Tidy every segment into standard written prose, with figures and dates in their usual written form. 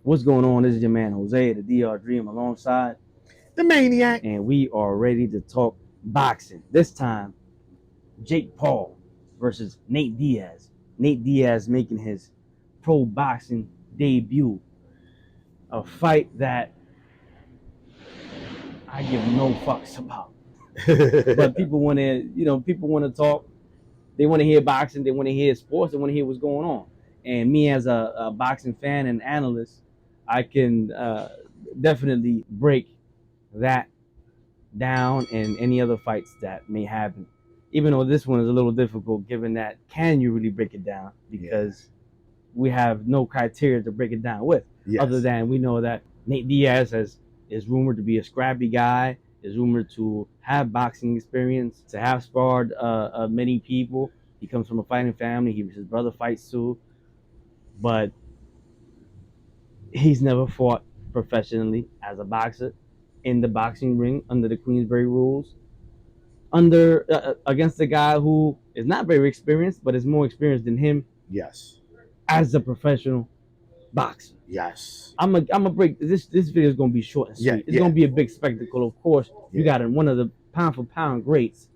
What's going on? This is your man Jose, the DR Dream, alongside The Maniac. and we are ready to talk boxing. This time, Jake Paul versus Nate Diaz. Nate Diaz making his pro boxing debut. A fight that I give no fucks about. But people want to, people want to talk. They want to hear boxing. They want to hear sports. They want to hear what's going on. And me, as a boxing fan and analyst, I can definitely break that down and any other fights that may happen. Even though this one is a little difficult, given that can you really break it down? Because we have no criteria to break it down with, other than we know that Nate Diaz is rumored to be a scrappy guy, is rumored to have boxing experience, to have sparred many people. He comes from a fighting family. His brother fights too, but he's never fought professionally as a boxer in the boxing ring under the Queensberry rules, against a guy who is not very experienced, but is more experienced than him. Yes. As a professional boxer. Yes. I'm a break. This video is gonna be short and sweet. It's gonna be a big spectacle, of course. You got one of the pound for pound greats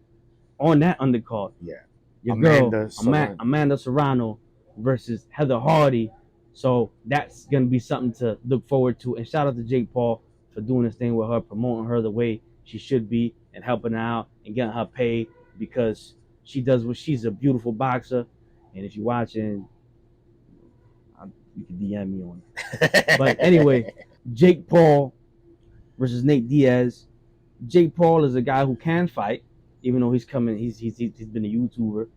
on that undercard. Yeah. Your girl, Amanda Serrano versus Heather Hardy. So that's gonna be something to look forward to. And shout out to Jake Paul for doing this thing with her, promoting her the way she should be, and helping her out and getting her paid, because she does what she's a beautiful boxer. And if you're watching, you can DM me on it. But anyway, Jake Paul versus Nate Diaz. Jake Paul is a guy who can fight, even though he's been a YouTuber,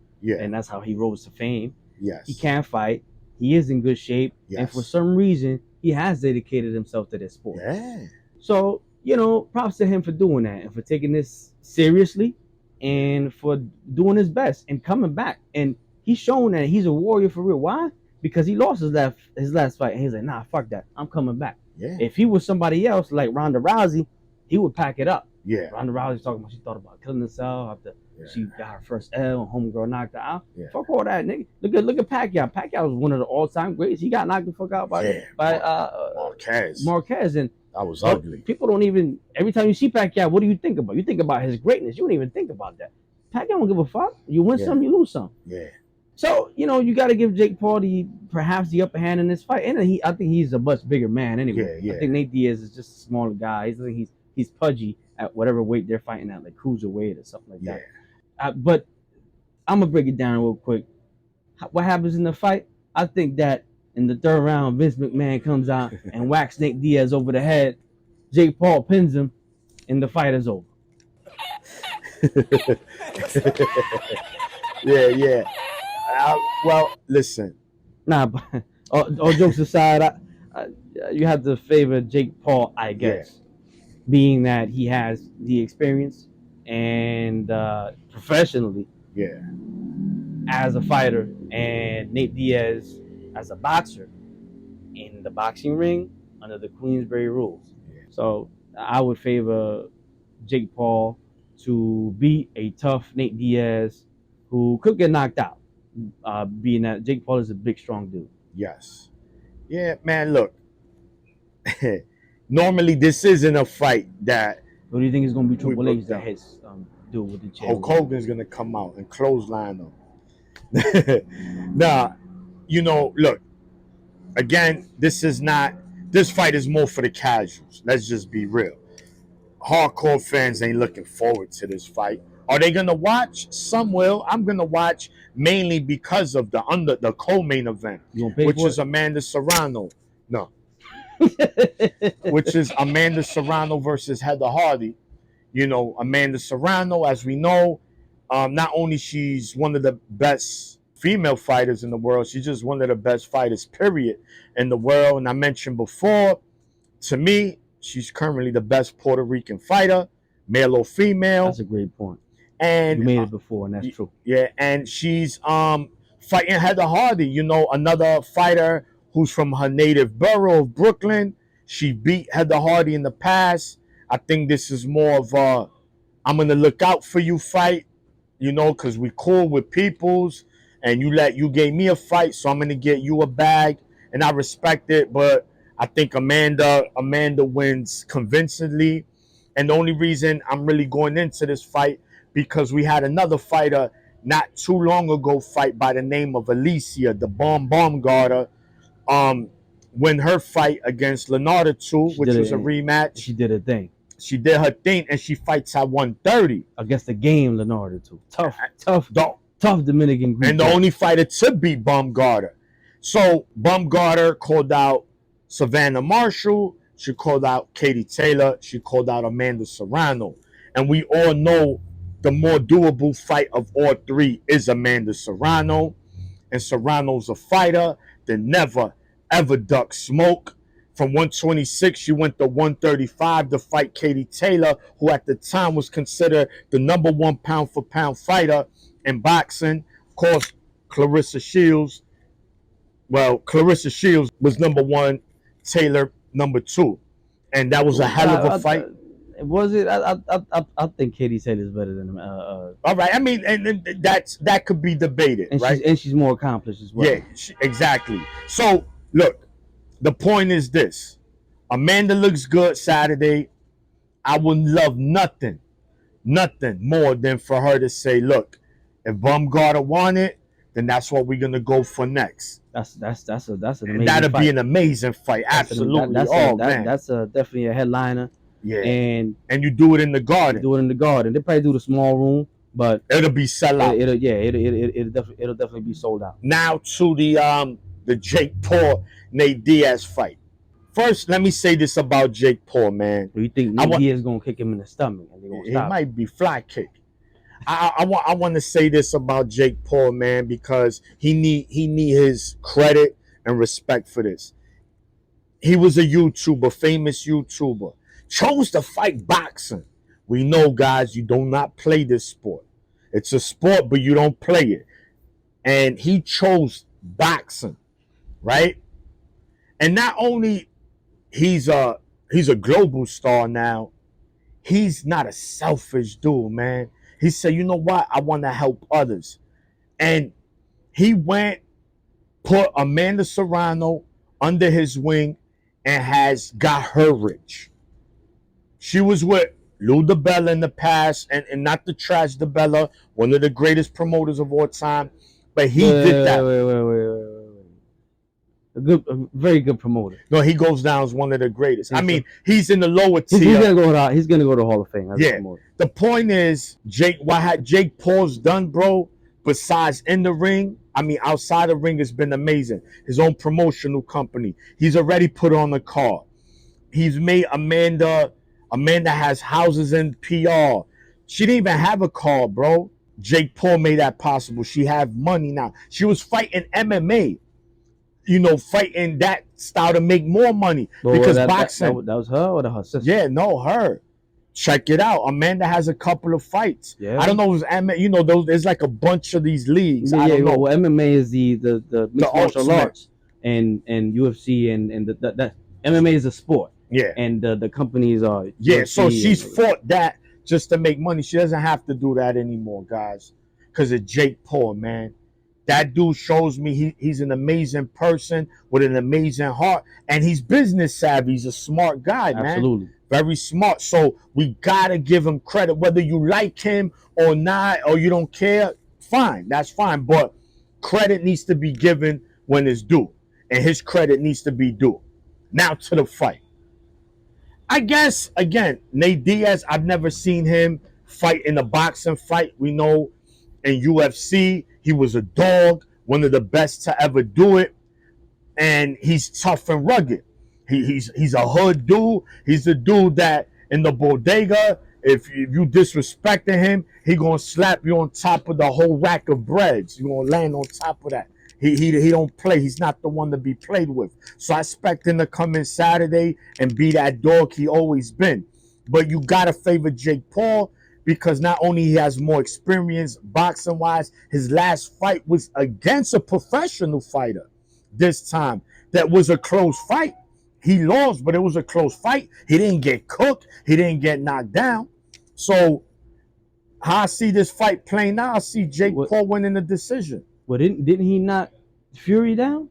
and that's how he rose to fame. Yes, he can fight. He is in good shape, and for some reason, he has dedicated himself to this sport. Yeah. So props to him for doing that and for taking this seriously, and for doing his best and coming back. And he's shown that he's a warrior for real. Why? Because he lost his last fight, and he's like, nah, fuck that. I'm coming back. Yeah. If he was somebody else like Ronda Rousey, he would pack it up. Yeah. Ronda Rousey's talking about she thought about killing herself after she got her first L and homegirl knocked her out. Yeah. Fuck all that, nigga. Look at Pacquiao. Pacquiao was one of the all-time greats. He got knocked the fuck out by Marquez. And that was ugly. People don't even, every time you see Pacquiao, what do you think about? You think about his greatness. You don't even think about that. Pacquiao don't give a fuck. You win some, you lose some. Yeah. So, you got to give Jake Paul perhaps the upper hand in this fight. And I think he's a much bigger man anyway. I think Nate Diaz is just a smaller guy. I think he's pudgy at whatever weight they're fighting at, like cruiserweight or something like that. But I'm going to break it down real quick. What happens in the fight? I think that in the third round, Vince McMahon comes out and whacks Nate Diaz over the head. Jake Paul pins him, and the fight is over. Yeah. Well, listen. Nah, but all jokes aside, you have to favor Jake Paul, I guess, being that he has the experience and professionally, as a fighter, and Nate Diaz as a boxer in the boxing ring under the Queensberry rules. So I would favor Jake Paul to beat a tough Nate Diaz who could get knocked out. Being that Jake Paul is a big, strong dude. Yes. Yeah, man, look. Normally, this isn't a fight that... What do you think is going to be Triple H that hits dude with the chair? Hulk Hogan's going to come out and clothesline him. Nah, look. Again, this fight is more for the casuals. Let's just be real. Hardcore fans ain't looking forward to this fight. Are they gonna watch? Some will. I'm gonna watch mainly because of the co-main event, which is Amanda Serrano. No. Which is Amanda Serrano versus Heather Hardy. Amanda Serrano, as we know, not only she's one of the best female fighters in the world, she's just one of the best fighters, period, in the world. And I mentioned before, to me, she's currently the best Puerto Rican fighter, male or female. That's a great point. And you made it before, and that's true. Yeah, and she's fighting Heather Hardy, another fighter who's from her native borough of Brooklyn. She beat Heather Hardy in the past. I think this is more of a I'm gonna look out for you fight, because we cool with peoples, and you gave me a fight, so I'm gonna get you a bag, and I respect it. But I think Amanda wins convincingly. And the only reason I'm really going into this fight because we had another fighter not too long ago fight by the name of Alicia, the bomb guarder, win her fight against Lenarda 2, which was a rematch. She did her thing. She did her thing, and she fights at 130 against the game Lenarda 2. Tough Dominican Dream. And the only fighter to beat Bumgarner. So Bumgarner called out Savannah Marshall. She called out Katie Taylor. She called out Amanda Serrano. And we all know the more doable fight of all three is Amanda Serrano. And Serrano's a fighter that never, ever ducks smoke. From 126, she went to 135 to fight Katie Taylor, who at the time was considered the #1 pound-for-pound fighter in boxing. Of course, Clarissa Shields. Well, Clarissa Shields was #1, Taylor #2. And that was a hell of a fight. Was it? I think Katie Taylor's better than him. All right. I mean, and that could be debated, and right? She's more accomplished as well. Yeah, exactly. So, look, the point is this. Amanda looks good Saturday. I would love nothing more than for her to say, look, if Bumgarner won it, then that's what we're gonna go for next. That's an amazing That'd fight. be an amazing fight. Absolutely. Man. That's definitely a headliner. Yeah. And you do it in the Garden. They probably do the small room, but it'll be sell out. It'll definitely be sold out. Now to the Jake Paul Nate Diaz fight. First, let me say this about Jake Paul, man. You think Nate Diaz is gonna kick him in the stomach and they're gonna stop? It might be fly kick. I want to say this about Jake Paul, man, because he need his credit and respect for this. He was a YouTuber, famous YouTuber, chose to fight boxing. We know, guys, you do not play this sport. It's a sport, but you don't play it. And he chose boxing, right? And not only he's a global star now, he's not a selfish dude, man. He said, you know what? I want to help others. And he went, put Amanda Serrano under his wing and has got her rich. She was with Lou DiBella in the past, and not to trash DiBella, one of the greatest promoters of all time. But he did that. Wait. A very good promoter. No, he goes down as one of the greatest. I mean, he's in the lower tier. He's gonna go to Hall of Fame. Yeah. The point is, what Jake Paul's done, bro, besides in the ring, I mean, outside the ring, has been amazing. His own promotional company. He's already put on the card. He's made Amanda has houses in PR. She didn't even have a car, bro. Jake Paul made that possible. She have money now. She was fighting MMA. You know, fighting that style to make more money. Because boxing. That was her or her sister? Yeah, no, her. Check it out. Amanda has a couple of fights. Yeah. I don't know if it's you know, there's like a bunch of these leagues. I don't know. Well, MMA is the mixed martial arts and UFC and the MMA is a sport. Yeah. And the companies are UFC, so she's fought that just to make money. She doesn't have to do that anymore, guys. Because of Jake Paul, man. That dude shows me he's an amazing person with an amazing heart. And he's business savvy. He's a smart guy, man. Absolutely. Very smart. So we gotta give him credit. Whether you like him or not, or you don't care, fine. That's fine. But credit needs to be given when it's due. And his credit needs to be due. Now to the fight. I guess, again, Nate Diaz, I've never seen him fight in a boxing fight. We know in UFC, he was a dog, one of the best to ever do it. And he's tough and rugged. He's a hood dude. He's the dude that in the bodega, if you disrespecting him, he gonna slap you on top of the whole rack of breads. You gonna land on top of that. He don't play. He's not the one to be played with. So I expect him to come in Saturday and be that dog he always been. But you gotta favor Jake Paul because not only he has more experience boxing wise, his last fight was against a professional fighter. This time that was a close fight. He lost, but it was a close fight. He didn't get cooked. He didn't get knocked down. So how I see this fight playing now, I see Jake Paul winning the decision. Well, didn't he knock Fury down?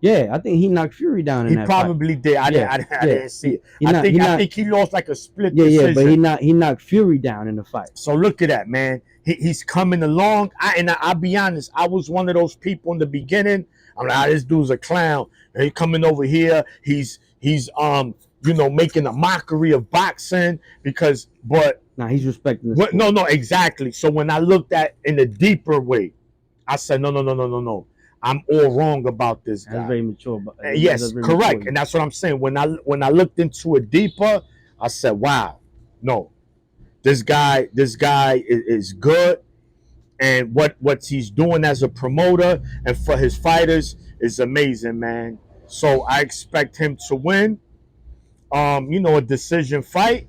Yeah, I think he knocked Fury down in He that fight. probably did. I didn't see it. I think he lost like a split decision. Yeah, but he knocked Fury down in the fight. So look at that, man. He's coming along. I'll be honest. I was one of those people in the beginning. I'm like, this dude's a clown. He coming over here. He's making a mockery of boxing but nah, he's respecting the sport. No, exactly. So when I looked at in a deeper way, I said, no. I'm all wrong about this guy. That's very mature. Yes, correct. Mature. And that's what I'm saying. When I looked into it deeper, I said, wow, no. This guy is good, and what he's doing as a promoter and for his fighters is amazing, man. So I expect him to win, a decision fight,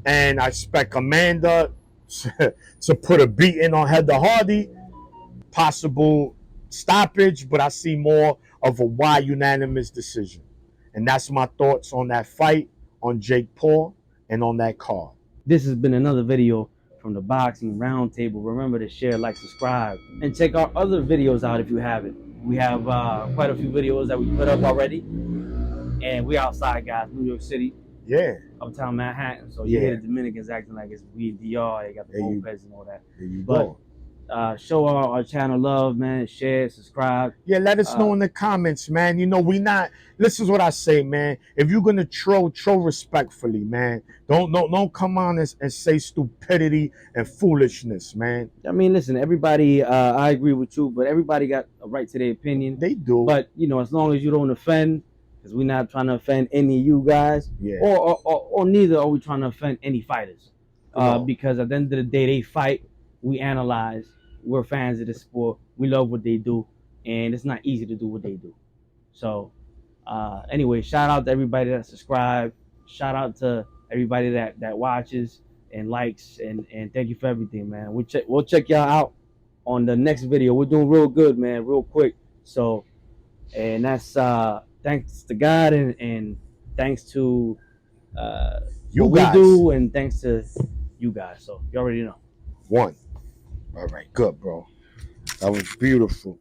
and I expect Amanda to put a beating on Heather Hardy, possible stoppage, but I see more of a wide unanimous decision, and that's my thoughts on that fight, on Jake Paul, and on that card. This has been another video from the Boxing Roundtable. Remember to share, like, subscribe, and check our other videos out if you haven't. We have quite a few videos that we put up already, and we outside, guys, New York City. Yeah. Uptown Manhattan. So you hear the Dominicans acting like it's we in DR. They got the mopeds and all that. There you go. Show our channel love, man. Share, subscribe. Yeah, let us know in the comments, man. This is what I say, man. If you're gonna troll respectfully, man. Don't come on and say stupidity and foolishness, man. I mean, listen, everybody, I agree with you, but everybody got a right to their opinion. They do. But as long as you don't offend, because we're not trying to offend any of you guys, or neither are we trying to offend any fighters. Because at the end of the day, they fight, we analyze. We're fans of the sport. We love what they do, and it's not easy to do what they do. So, anyway, shout out to everybody that subscribed. Shout out to everybody that watches and likes, and thank you for everything, man. We'll check y'all out on the next video. We're doing real good, man, real quick. So, and that's thanks to God and thanks to you what guys. we do, and thanks to you guys. So you already know. One. All right, good, bro. That was beautiful.